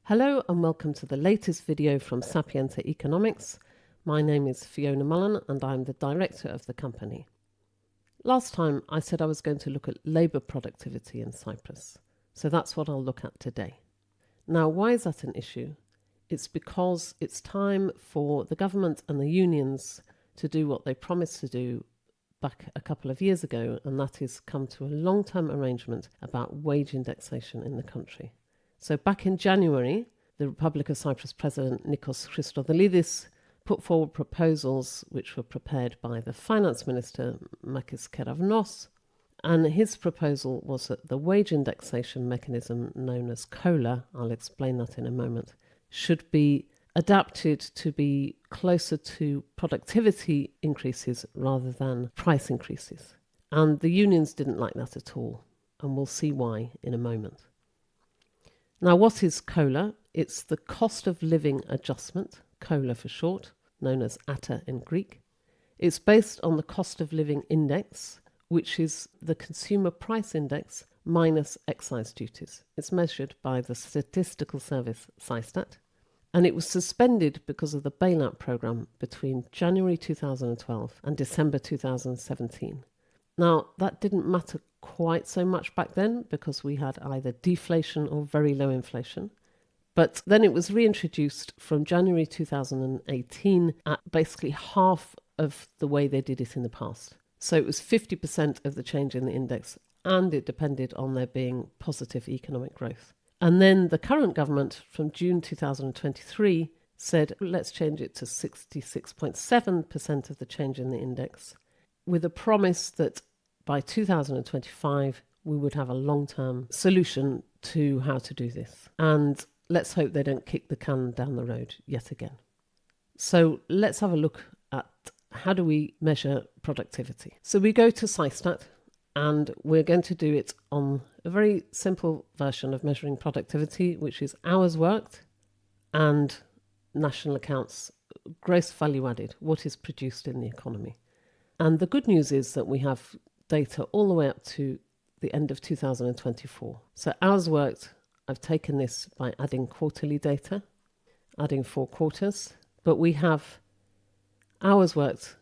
Hello and welcome to the latest video from Sapienta Economics. My name is Fiona Mullen and I'm the director of the company. Last time I said I was going to look at labour productivity in Cyprus, so that's what I'll look at today. Now, why is that an issue? It's because it's time for the government and the unions to do what they promised to do back a couple of years ago, and that is come to a long-term arrangement about wage indexation in the country. So back in January, the Republic of Cyprus President Nikos Christodoulidis put forward proposals which were prepared by the Finance Minister Makis Keravnos, and his proposal was that the wage indexation mechanism known as COLA, I'll explain that in a moment, should be adapted to be closer to productivity increases rather than price increases. And the unions didn't like that at all, and we'll see why in a moment. Now, what is COLA? It's the cost of living adjustment, COLA for short, known as ATA in Greek. It's based on the cost of living index, which is the consumer price index minus excise duties. It's measured by the statistical service Systat, and it was suspended because of the bailout programme between January 2012 and December 2017. Now, that didn't matter quite so much back then because we had either deflation or very low inflation. But then it was reintroduced from January 2018 at basically half of the way they did it in the past. So it was 50% of the change in the index, and it depended on there being positive economic growth. And then the current government from June 2023 said, let's change it to 66.7% of the change in the index, with a promise that by 2025 we would have a long-term solution to how to do this. And let's hope they don't kick the can down the road yet again. So let's have a look at how do we measure productivity. So we go to Systat, and we're going to do it on a very simple version of measuring productivity, which is hours worked and national accounts, gross value added, what is produced in the economy. And the good news is that we have data all the way up to the end of 2024. So hours worked, I've taken this by adding quarterly data, adding 4 quarters, but we have hours worked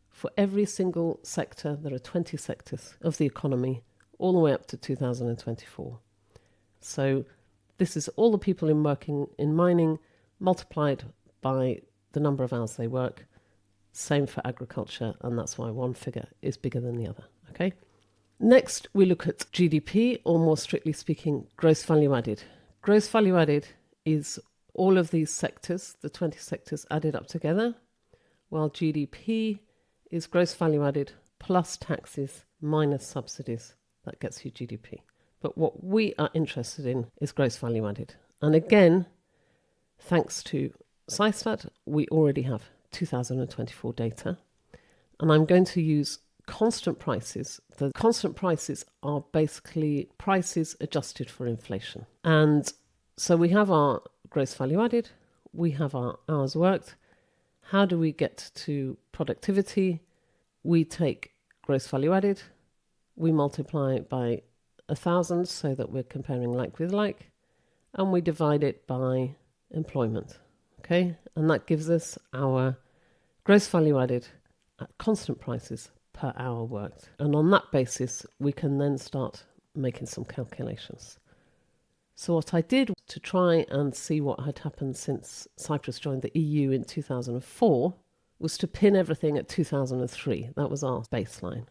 for every single sector. There are 20 sectors of the economy all the way up to 2024. So this is all the people working in mining multiplied by the number of hours they work. Same for agriculture, and that's why one figure is bigger than the other. Okay. Next, we look at GDP, or more strictly speaking, gross value added. Gross value added is all of these sectors, the 20 sectors added up together, while GDP is gross value added plus taxes minus subsidies. That gets you GDP. But what we are interested in is gross value added. And again, thanks to Systat, we already have 2024 data, and I'm going to use constant prices. The constant prices are basically prices adjusted for inflation. And so we have our gross value added, we have our hours worked. How do we get to productivity? We take gross value added, we multiply it by 1,000 so that we're comparing like with like, and we divide it by employment. Okay, and that gives us our gross value added at constant prices per hour worked. And on that basis, we can then start making some calculations. So what I did to try and see what had happened since Cyprus joined the EU in 2004 was to pin everything at 2003. That was our baseline.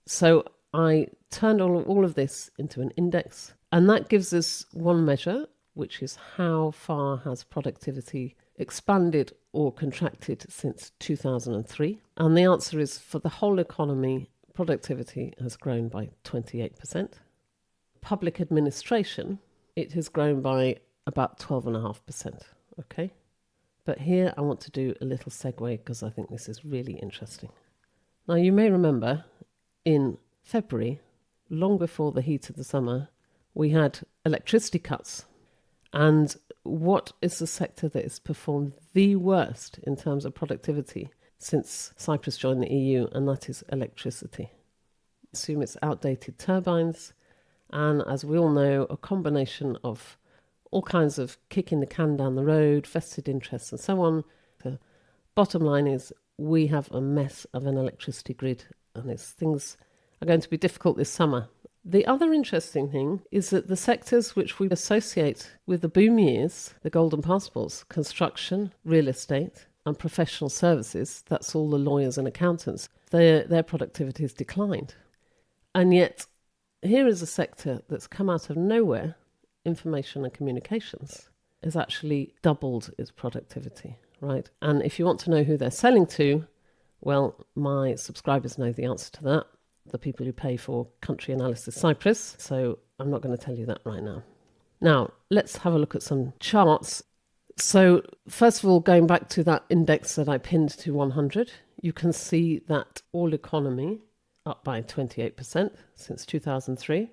So I turned all of this into an index, and that gives us one measure, which is how far has productivity expanded or contracted since 2003. And the answer is, for the whole economy, productivity has grown by 28%. Public administration, it has grown by about 12.5%. Okay? But here I want to do a little segue because I think this is really interesting. Now, you may remember in February, long before the heat of the summer, we had electricity cuts. And what is the sector that has performed the worst in terms of productivity since Cyprus joined the EU? And that is electricity. Assume it's outdated turbines, and as we all know, a combination of all kinds of kicking the can down the road, vested interests and so on. The bottom line is we have a mess of an electricity grid, and things are going to be difficult this summer. The other interesting thing is that the sectors which we associate with the boom years, the golden passports, construction, real estate and professional services, that's all the lawyers and accountants, their productivity has declined. And yet here is a sector that's come out of nowhere, information and communications, has actually doubled its productivity, right? And if you want to know who they're selling to, well, my subscribers know the answer to that. The people who pay for country analysis Cyprus, so I'm not going to tell you that right now. Now, let's have a look at some charts. So, first of all, going back to that index that I pinned to 100, you can see that all economy up by 28% since 2003.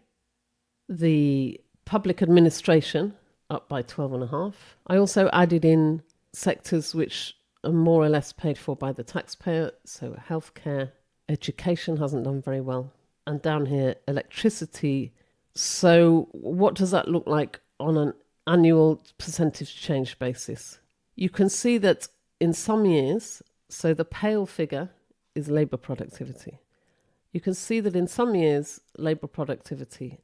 The public administration up by 12.5%. I also added in sectors which are more or less paid for by the taxpayer, so healthcare. Education hasn't done very well. And down here, electricity. So what does that look like on an annual percentage change basis? You can see that in some years, so the pale figure is labour productivity. You can see that in some years, labour productivity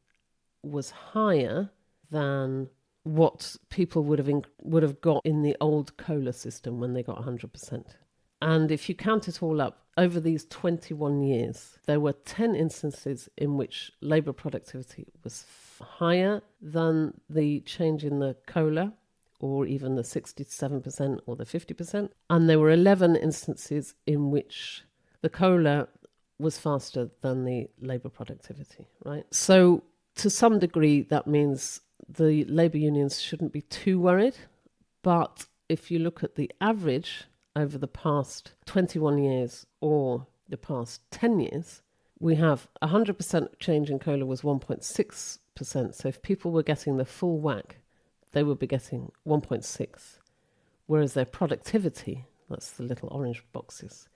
was higher than what people would have got in the old COLA system when they got 100%. And if you count it all up, over these 21 years, there were 10 instances in which labour productivity was higher than the change in the COLA, or even the 67% or the 50%. And there were 11 instances in which the COLA was faster than the labour productivity, right? So to some degree, that means the labour unions shouldn't be too worried. But if you look at the average over the past 21 years or the past 10 years, we have 100% change in COLA was 1.6%. So if people were getting the full whack, they would be getting 1.6, whereas their productivity, that's the little orange boxes,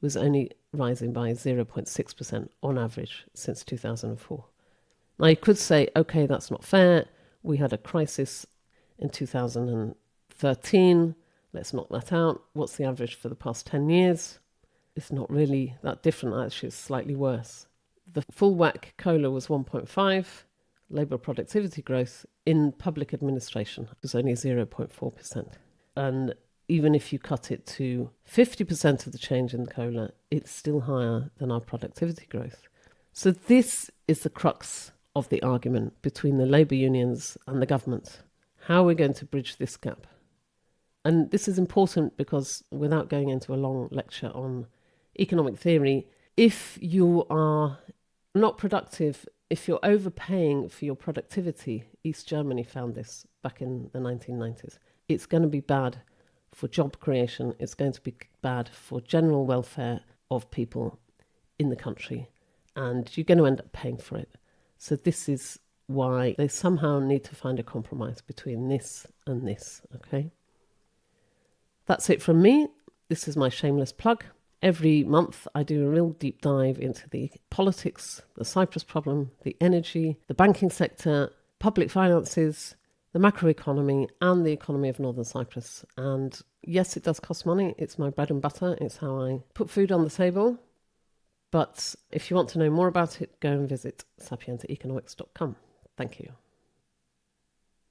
was only rising by 0.6% on average since 2004. Now you could say, okay, that's not fair. We had a crisis in 2013. Let's knock that out. What's the average for the past 10 years? It's not really that different, actually. It's slightly worse. The full whack COLA was 1.5. Labour productivity growth in public administration was only 0.4%. And even if you cut it to 50% of the change in the COLA, it's still higher than our productivity growth. So this is the crux of the argument between the labour unions and the government. How are we going to bridge this gap? And this is important because, without going into a long lecture on economic theory, if you are not productive, if you're overpaying for your productivity, East Germany found this back in the 1990s, it's going to be bad for job creation, it's going to be bad for general welfare of people in the country, and you're going to end up paying for it. So this is why they somehow need to find a compromise between this and this, okay? That's it from me. This is my shameless plug. Every month I do a real deep dive into the politics, the Cyprus problem, the energy, the banking sector, public finances, the macroeconomy and the economy of Northern Cyprus. And yes, it does cost money. It's my bread and butter. It's how I put food on the table. But if you want to know more about it, go and visit sapientaeconomics.com. Thank you.